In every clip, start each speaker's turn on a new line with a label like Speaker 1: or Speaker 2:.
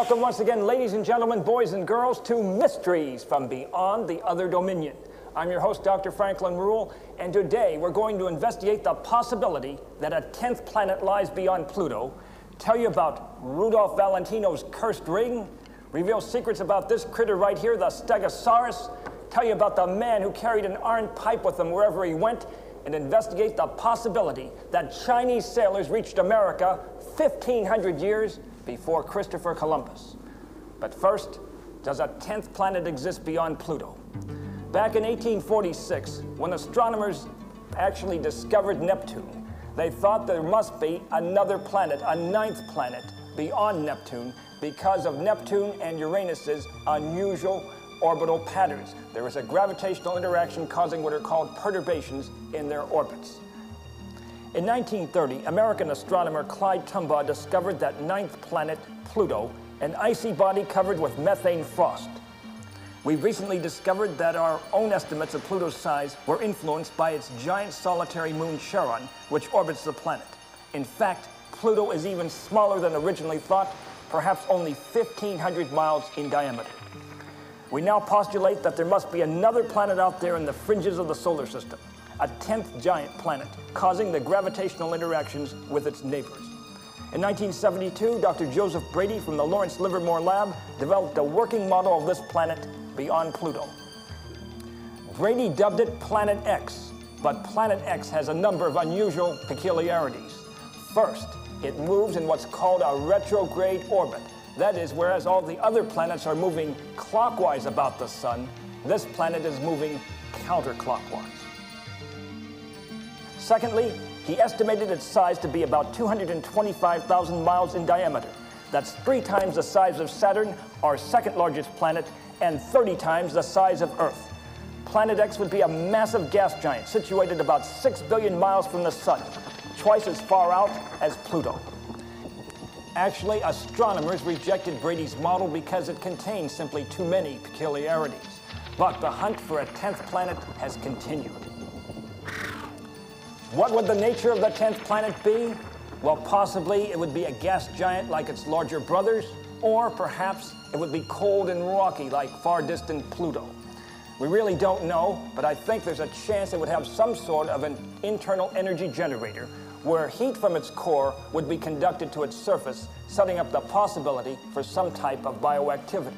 Speaker 1: Welcome once again, ladies and gentlemen, boys and girls, to Mysteries from Beyond the Other Dominion. I'm your host, Dr. Franklin Rule, and today we're going to investigate the possibility that a 10th planet lies beyond Pluto, tell you about Rudolph Valentino's cursed ring, reveal secrets about this critter right here, the Stegosaurus, tell you about the man who carried an iron pipe with him wherever he went, and investigate the possibility that Chinese sailors reached America 1,500 years before Christopher Columbus. But first, does a 10th planet exist beyond Pluto? Back in 1846, when astronomers actually discovered Neptune, they thought there must be another planet, a 9th planet, beyond Neptune because of Neptune and Uranus's unusual orbital patterns. There was a gravitational interaction causing what are called perturbations in their orbits. In 1930, American astronomer Clyde Tombaugh discovered that 9th planet, Pluto, an icy body covered with methane frost. We recently discovered that our own estimates of Pluto's size were influenced by its giant solitary moon Charon, which orbits the planet. In fact, Pluto is even smaller than originally thought, perhaps only 1,500 miles in diameter. We now postulate that there must be another planet out there in the fringes of the solar system, a 10th giant planet, causing the gravitational interactions with its neighbors. In 1972, Dr. Joseph Brady from the Lawrence Livermore Lab developed a working model of this planet beyond Pluto. Brady dubbed it Planet X, but Planet X has a number of unusual peculiarities. First, it moves in what's called a retrograde orbit. That is, whereas all the other planets are moving clockwise about the sun, this planet is moving counterclockwise. Secondly, he estimated its size to be about 225,000 miles in diameter. That's 3 times the size of Saturn, our second largest planet, and 30 times the size of Earth. Planet X would be a massive gas giant situated about 6 billion miles from the sun, twice as far out as Pluto. Actually, astronomers rejected Brady's model because it contained simply too many peculiarities. But the hunt for a 10th planet has continued. What would the nature of the 10th planet be? Well, possibly it would be a gas giant like its larger brothers, or perhaps it would be cold and rocky like far distant Pluto. We really don't know, but I think there's a chance it would have some sort of an internal energy generator where heat from its core would be conducted to its surface, setting up the possibility for some type of bioactivity.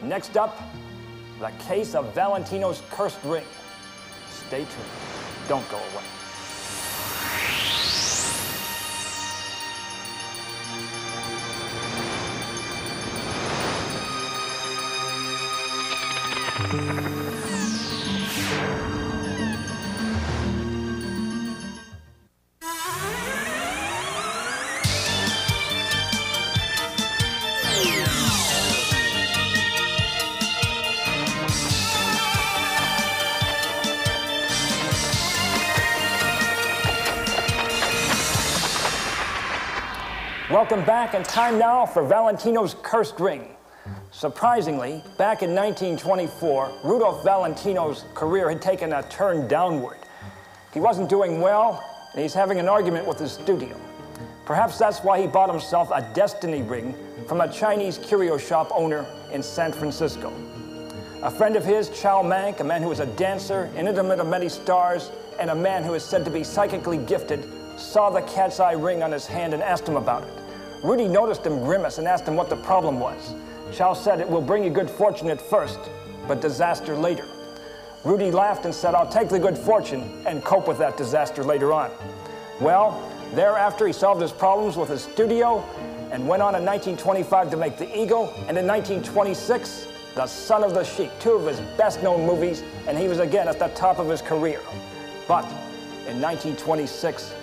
Speaker 1: Next up, the case of Valentino's cursed ring. Stay tuned. Don't go away. Welcome back, and time now for Valentino's cursed ring. Surprisingly, back in 1924, Rudolph Valentino's career had taken a turn downward. He wasn't doing well, and he's having an argument with his studio. Perhaps that's why he bought himself a destiny ring from a Chinese curio shop owner in San Francisco. A friend of his, Chow Mank, a man who was a dancer, an intimate of many stars, and a man who is said to be psychically gifted, saw the cat's eye ring on his hand and asked him about it. Rudy noticed him grimace and asked him what the problem was. Chow said, "It will bring you good fortune at first, but disaster later." Rudy laughed and said, "I'll take the good fortune and cope with that disaster later on." Well, thereafter he solved his problems with his studio and went on in 1925 to make The Eagle, and in 1926, The Son of the Sheik, 2 of his best-known movies, and he was again at the top of his career. But in 1926,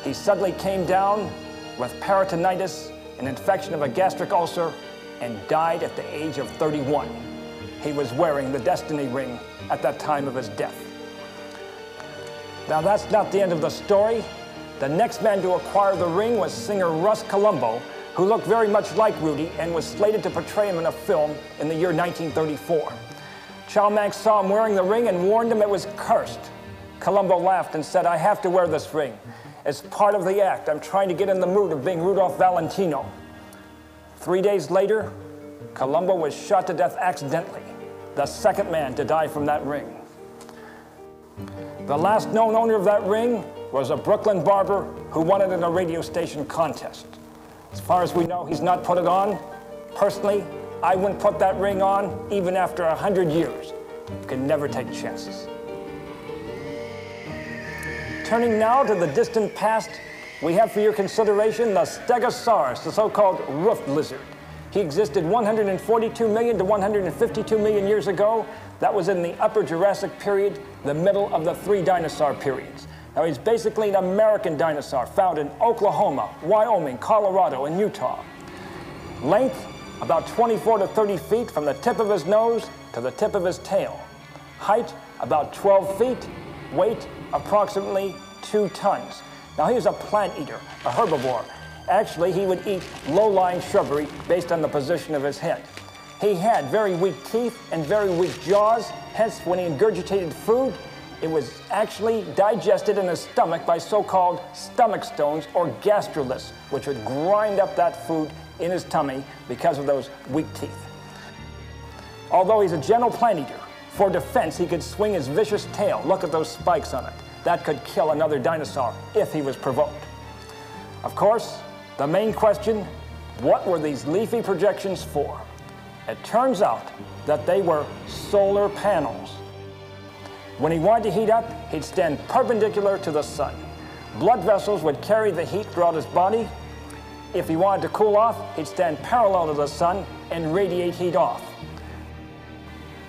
Speaker 1: he suddenly came down with peritonitis, an infection of a gastric ulcer, and died at the age of 31. He was wearing the destiny ring at that time of his death. Now, that's not the end of the story. The next man to acquire the ring was singer Russ Columbo, who looked very much like Rudy and was slated to portray him in a film in the year 1934. Chow Mank saw him wearing the ring and warned him it was cursed. Columbo laughed and said, "I have to wear this ring. As part of the act, I'm trying to get in the mood of being Rudolph Valentino. 3 days later, Columbo was shot to death accidentally, the second man to die from that ring. The last known owner of that ring was a Brooklyn barber who won it in a radio station contest. As far as we know, he's not put it on. Personally, I wouldn't put that ring on even after 100 years. You can never take chances. Turning now to the distant past, we have for your consideration the Stegosaurus, the so-called roof lizard. He existed 142 million to 152 million years ago. That was in the Upper Jurassic period, the middle of the 3 dinosaur periods. Now, he's basically an American dinosaur found in Oklahoma, Wyoming, Colorado, and Utah. Length, about 24 to 30 feet from the tip of his nose to the tip of his tail. Height, about 12 feet. Weight, approximately 2 tons. Now, he was a plant eater, a herbivore. Actually, he would eat low-lying shrubbery based on the position of his head. He had very weak teeth and very weak jaws, hence when he ingurgitated food, it was actually digested in his stomach by so-called stomach stones or gastroliths, which would grind up that food in his tummy because of those weak teeth. Although he's a gentle plant eater, for defense he could swing his vicious tail. Look at those spikes on it. That could kill another dinosaur if he was provoked. Of course, the main question, what were these leafy projections for? It turns out that they were solar panels. When he wanted to heat up, he'd stand perpendicular to the sun. Blood vessels would carry the heat throughout his body. If he wanted to cool off, he'd stand parallel to the sun and radiate heat off.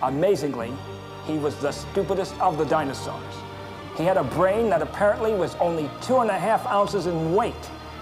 Speaker 1: Amazingly, he was the stupidest of the dinosaurs. He had a brain that apparently was only 2.5 ounces in weight.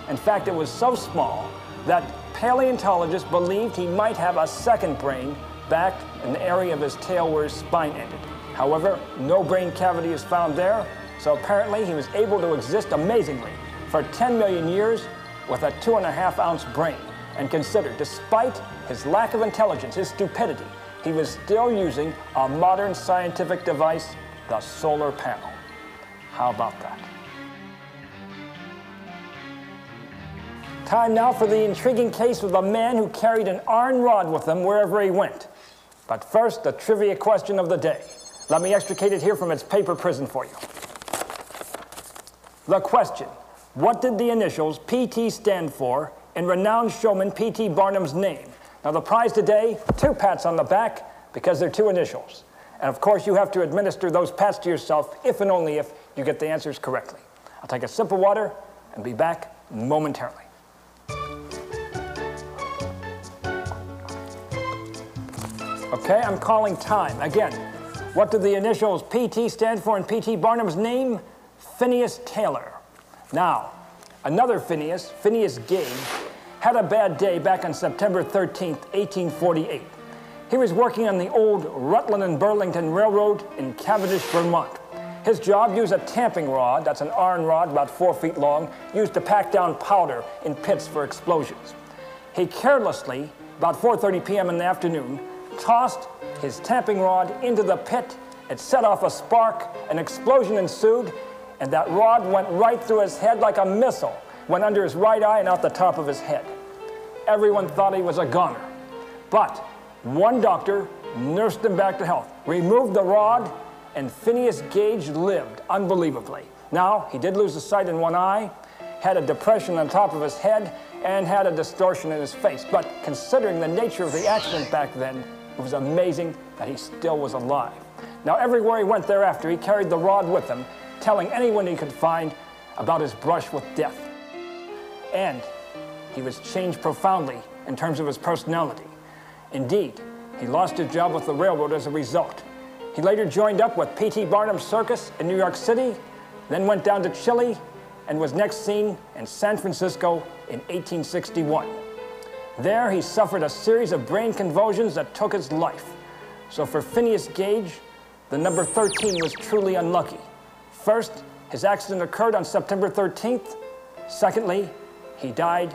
Speaker 1: In fact, it was so small that paleontologists believed he might have a second brain back in the area of his tail where his spine ended. However, no brain cavity is found there, so apparently he was able to exist amazingly for 10 million years with a 2.5 ounce brain. And consider, despite his lack of intelligence, his stupidity, he was still using a modern scientific device, the solar panel. How about that? Time now for the intriguing case of a man who carried an iron rod with him wherever he went. But first, the trivia question of the day. Let me extricate it here from its paper prison for you. The question, what did the initials PT stand for in renowned showman P.T. Barnum's name? Now the prize today, 2 pats on the back because they're 2 initials. And of course you have to administer those pats to yourself if and only if you get the answers correctly. I'll take a sip of water and be back momentarily. Okay, I'm calling time. Again, what did the initials PT stand for in P.T. Barnum's name? Phineas Taylor. Now, another Phineas, Phineas Gage, had a bad day back on September 13th, 1848. He was working on the old Rutland and Burlington Railroad in Cavendish, Vermont. His job used a tamping rod, that's an iron rod about 4 feet long, used to pack down powder in pits for explosions. He carelessly, about 4:30 p.m. in the afternoon, tossed his tamping rod into the pit. It set off a spark, an explosion ensued, and that rod went right through his head like a missile, went under his right eye and out the top of his head. Everyone thought he was a goner. But one doctor nursed him back to health, removed the rod, and Phineas Gage lived, unbelievably. Now, he did lose the sight in one eye, had a depression on top of his head, and had a distortion in his face. But considering the nature of the accident back then, it was amazing that he still was alive. Now, everywhere he went thereafter, he carried the rod with him, telling anyone he could find about his brush with death. And he was changed profoundly in terms of his personality. Indeed, he lost his job with the railroad as a result. He later joined up with P.T. Barnum's circus in New York City, then went down to Chile, and was next seen in San Francisco in 1861. There, he suffered a series of brain convulsions that took his life. So for Phineas Gage, the number 13 was truly unlucky. First, his accident occurred on September 13th. Secondly, he died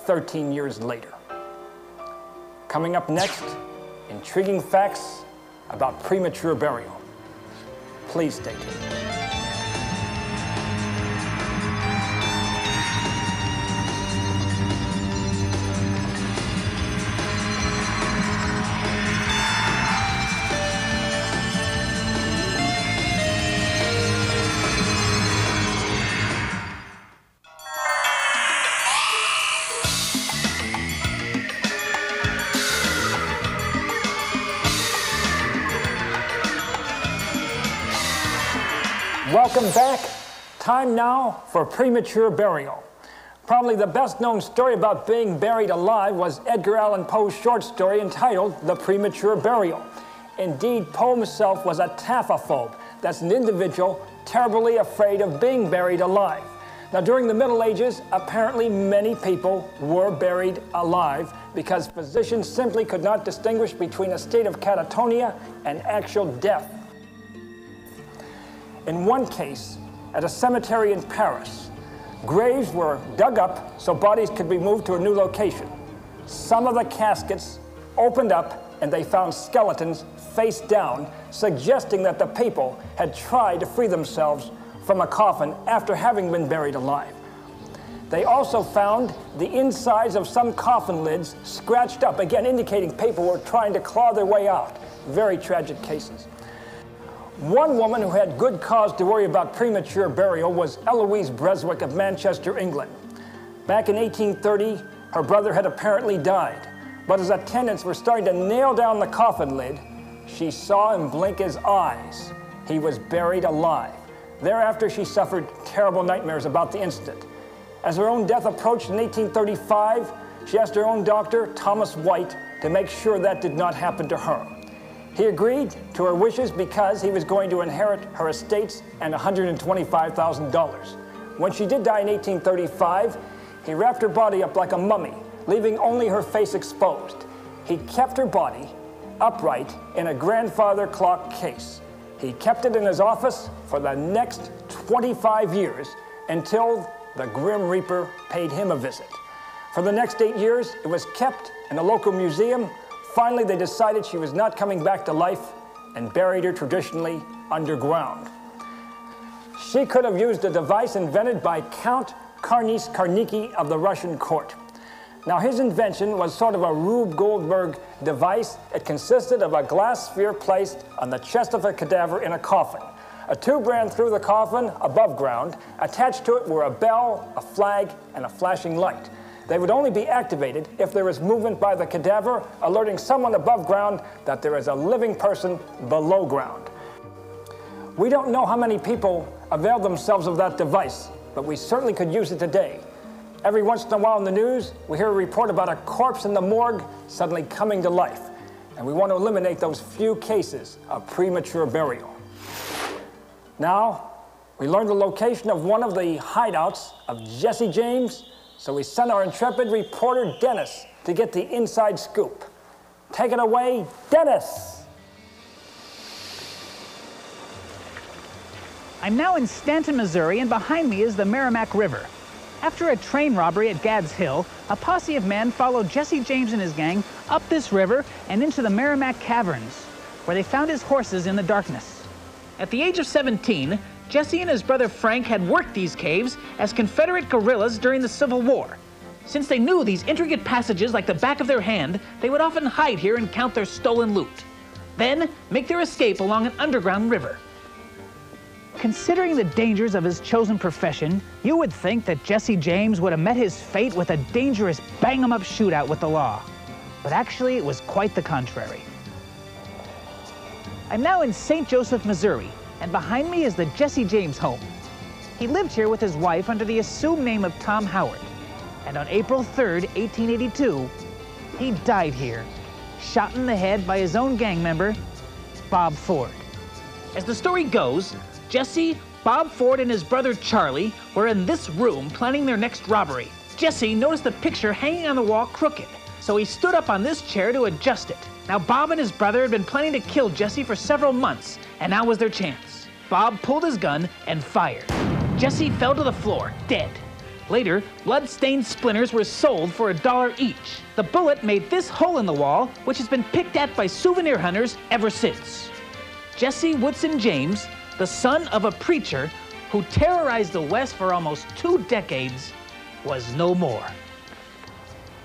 Speaker 1: 13 years later. Coming up next, intriguing facts about premature burial. Please stay tuned. Welcome back. Time now for premature burial. Probably the best known story about being buried alive was Edgar Allan Poe's short story entitled The Premature Burial. Indeed, Poe himself was a taphophobe. That's an individual terribly afraid of being buried alive. Now, during the Middle Ages, apparently many people were buried alive because physicians simply could not distinguish between a state of catatonia and actual death. In one case, at a cemetery in Paris, graves were dug up so bodies could be moved to a new location. Some of the caskets opened up and they found skeletons face down, suggesting that the people had tried to free themselves from a coffin after having been buried alive. They also found the insides of some coffin lids scratched up, again indicating people were trying to claw their way out. Very tragic cases. One woman who had good cause to worry about premature burial was Eloise Breswick of Manchester, England. Back in 1830, her brother had apparently died, but as attendants were starting to nail down the coffin lid, she saw him blink his eyes. He was buried alive. Thereafter, she suffered terrible nightmares about the incident. As her own death approached in 1835, she asked her own doctor, Thomas White, to make sure that did not happen to her. He agreed to her wishes because he was going to inherit her estates and $125,000. When she did die in 1835, he wrapped her body up like a mummy, leaving only her face exposed. He kept her body upright in a grandfather clock case. He kept it in his office for the next 25 years until the Grim Reaper paid him a visit. For the next 8 years, it was kept in a local museum. Finally, they decided she was not coming back to life and buried her traditionally underground. She could have used a device invented by Count Carnicki of the Russian court. Now, his invention was sort of a Rube Goldberg device. It consisted of a glass sphere placed on the chest of a cadaver in a coffin. A tube ran through the coffin above ground. Attached to it were a bell, a flag, and a flashing light. They would only be activated if there was movement by the cadaver, alerting someone above ground that there is a living person below ground. We don't know how many people availed themselves of that device, but we certainly could use it today. Every once in a while in the news, we hear a report about a corpse in the morgue suddenly coming to life, and we want to eliminate those few cases of premature burial. Now, we learned the location of one of the hideouts of Jesse James, so we sent our intrepid reporter, Dennis, to get the inside scoop. Take it away, Dennis!
Speaker 2: I'm now in Stanton, Missouri, and behind me is the Merrimack River. After a train robbery at Gadd's Hill, a posse of men followed Jesse James and his gang up this river and into the Merrimack Caverns, where they found his horses in the darkness. At the age of 17, Jesse and his brother Frank had worked these caves as Confederate guerrillas during the Civil War. Since they knew these intricate passages like the back of their hand, they would often hide here and count their stolen loot. Then make their escape along an underground river. Considering the dangers of his chosen profession, you would think that Jesse James would have met his fate with a dangerous bang-em-up shootout with the law. But actually, it was quite the contrary. I'm now in St. Joseph, Missouri, and behind me is the Jesse James home. He lived here with his wife under the assumed name of Tom Howard. And on April 3rd, 1882, he died here, shot in the head by his own gang member, Bob Ford. As the story goes, Jesse, Bob Ford, and his brother Charlie were in this room planning their next robbery. Jesse noticed the picture hanging on the wall crooked, so he stood up on this chair to adjust it. Now, Bob and his brother had been planning to kill Jesse for several months, and now was their chance. Bob pulled his gun and fired. Jesse fell to the floor, dead. Later, blood-stained splinters were sold for $1 each. The bullet made this hole in the wall, which has been picked at by souvenir hunters ever since. Jesse Woodson James, the son of a preacher who terrorized the West for almost 2 decades, was no more.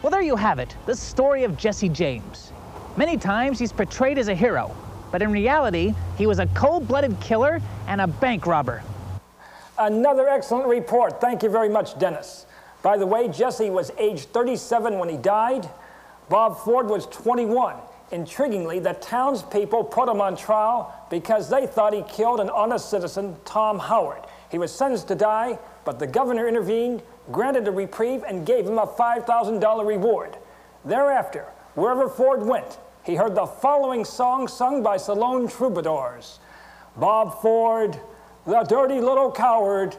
Speaker 2: Well, there you have it, the story of Jesse James. Many times he's portrayed as a hero, but in reality, he was a cold-blooded killer and a bank robber.
Speaker 1: Another excellent report. Thank you very much, Dennis. By the way, Jesse was age 37 when he died. Bob Ford was 21. Intriguingly, the townspeople put him on trial because they thought he killed an honest citizen, Tom Howard. He was sentenced to die, but the governor intervened, granted a reprieve, and gave him a $5,000 reward. Thereafter, wherever Ford went, he heard the following song sung by Salone troubadours. Bob Ford, the dirty little coward,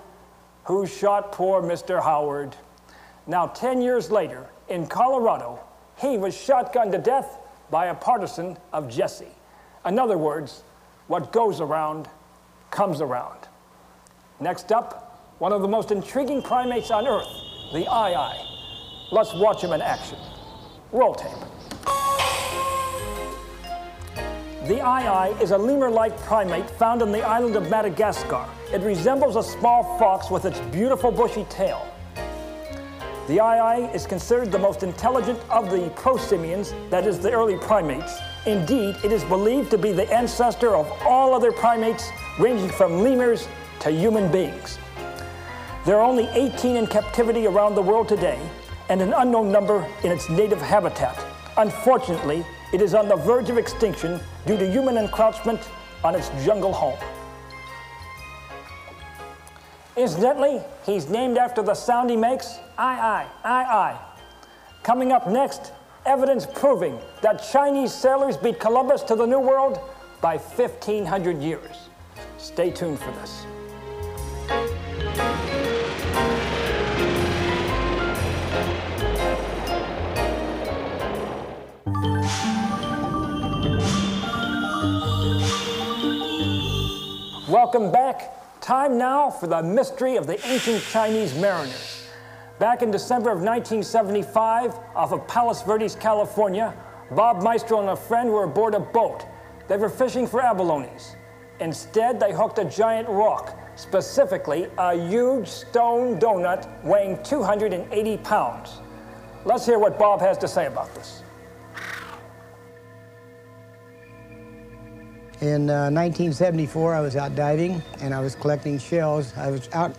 Speaker 1: who shot poor Mr. Howard. Now, 10 years later, in Colorado, he was shotgunned to death by a partisan of Jesse. In other words, what goes around comes around. Next up, one of the most intriguing primates on Earth, the ii. Let's watch him in action. Roll tape. The ii is a lemur-like primate found on the island of Madagascar. It resembles a small fox with its beautiful bushy tail. The ii is considered the most intelligent of the prosimians, that is, the early primates. Indeed, it is believed to be the ancestor of all other primates, ranging from lemurs to human beings. There are only 18 in captivity around the world today, and an unknown number in its native habitat. Unfortunately, it is on the verge of extinction due to human encroachment on its jungle home. Incidentally, he's named after the sound he makes, I. Coming up next, evidence proving that Chinese sailors beat Columbus to the New World by 1,500 years. Stay tuned for this. Welcome back. Time now for the mystery of the ancient Chinese mariners. Back in December of 1975, off of Palos Verdes, California, Bob Maestro and a friend were aboard a boat. They were fishing for abalones. Instead, they hooked a giant rock, specifically a huge stone donut weighing 280 pounds. Let's hear what Bob has to say about this.
Speaker 3: In 1974, I was out diving, and I was collecting shells. I was out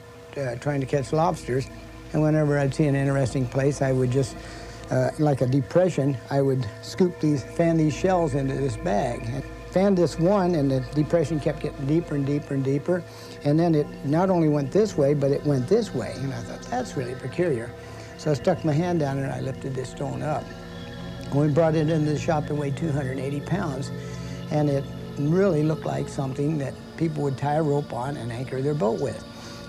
Speaker 3: trying to catch lobsters, and whenever I'd see an interesting place, I would just, like a depression, I would fan these shells into this bag. And fanned this one, and the depression kept getting deeper and deeper and deeper, and then it not only went this way, but it went this way, and I thought, that's really peculiar. So I stuck my hand down and I lifted this stone up. And we brought it into the shop. It weighed 280 pounds, and it really looked like something that people would tie a rope on and anchor their boat with.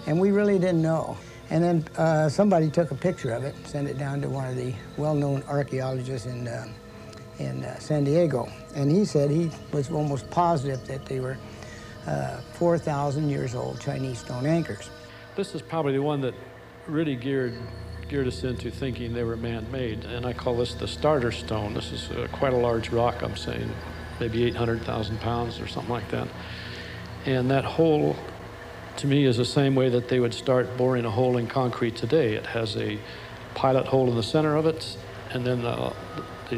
Speaker 3: And we really didn't know. And then somebody took a picture of it, sent it down to one of the well-known archaeologists in San Diego. And he said he was almost positive that they were 4,000 years old Chinese stone anchors.
Speaker 4: This is probably the one that really geared us into thinking they were man-made. And I call this the starter stone. This is quite a large rock, I'm saying. Maybe 800,000 pounds or something like that. And that hole, to me, is the same way that they would start boring a hole in concrete today. It has a pilot hole in the center of it, and then the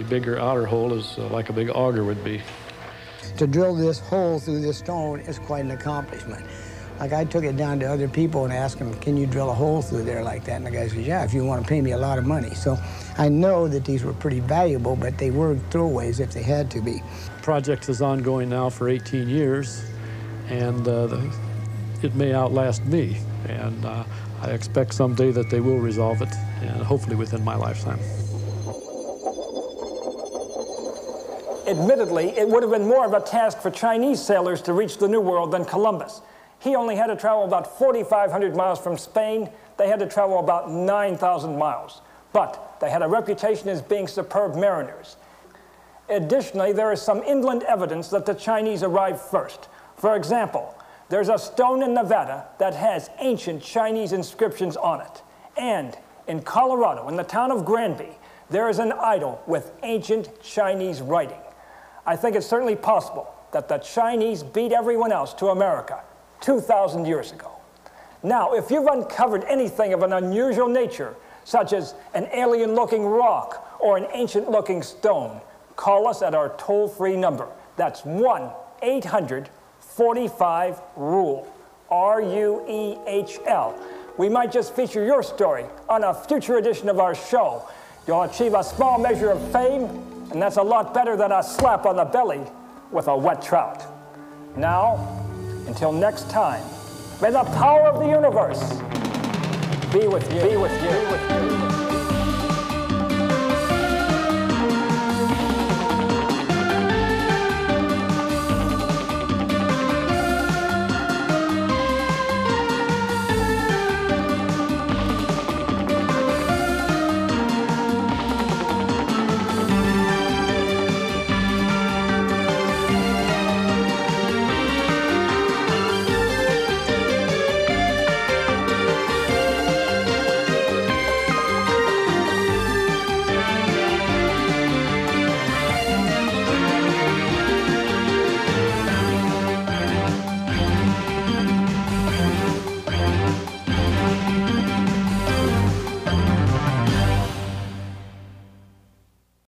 Speaker 4: bigger outer hole is like a big auger would be.
Speaker 3: To drill this hole through this stone is quite an accomplishment. Like, I took it down to other people and asked them, can you drill a hole through there like that? And the guy says, yeah, if you want to pay me a lot of money. So I know that these were pretty valuable, but they were throwaways if they had to be.
Speaker 4: The project is ongoing now for 18 years, and it may outlast me. And I expect someday that they will resolve it, and hopefully within my lifetime.
Speaker 1: Admittedly, it would have been more of a task for Chinese sailors to reach the New World than Columbus. He only had to travel about 4,500 miles from Spain. They had to travel about 9,000 miles. But they had a reputation as being superb mariners. Additionally, there is some inland evidence that the Chinese arrived first. For example, there's a stone in Nevada that has ancient Chinese inscriptions on it. And in Colorado, in the town of Granby, there is an idol with ancient Chinese writing. I think it's certainly possible that the Chinese beat everyone else to America 2,000 years ago. Now, if you've uncovered anything of an unusual nature, such as an alien-looking rock or an ancient-looking stone, call us at our toll-free number. That's 1-800-45-RULE, R-U-E-H-L. We might just feature your story on a future edition of our show. You'll achieve a small measure of fame And that's a lot better than a slap on the belly with a wet trout. Now, until next time, may the power of the universe be with you. Be with you. Be with you.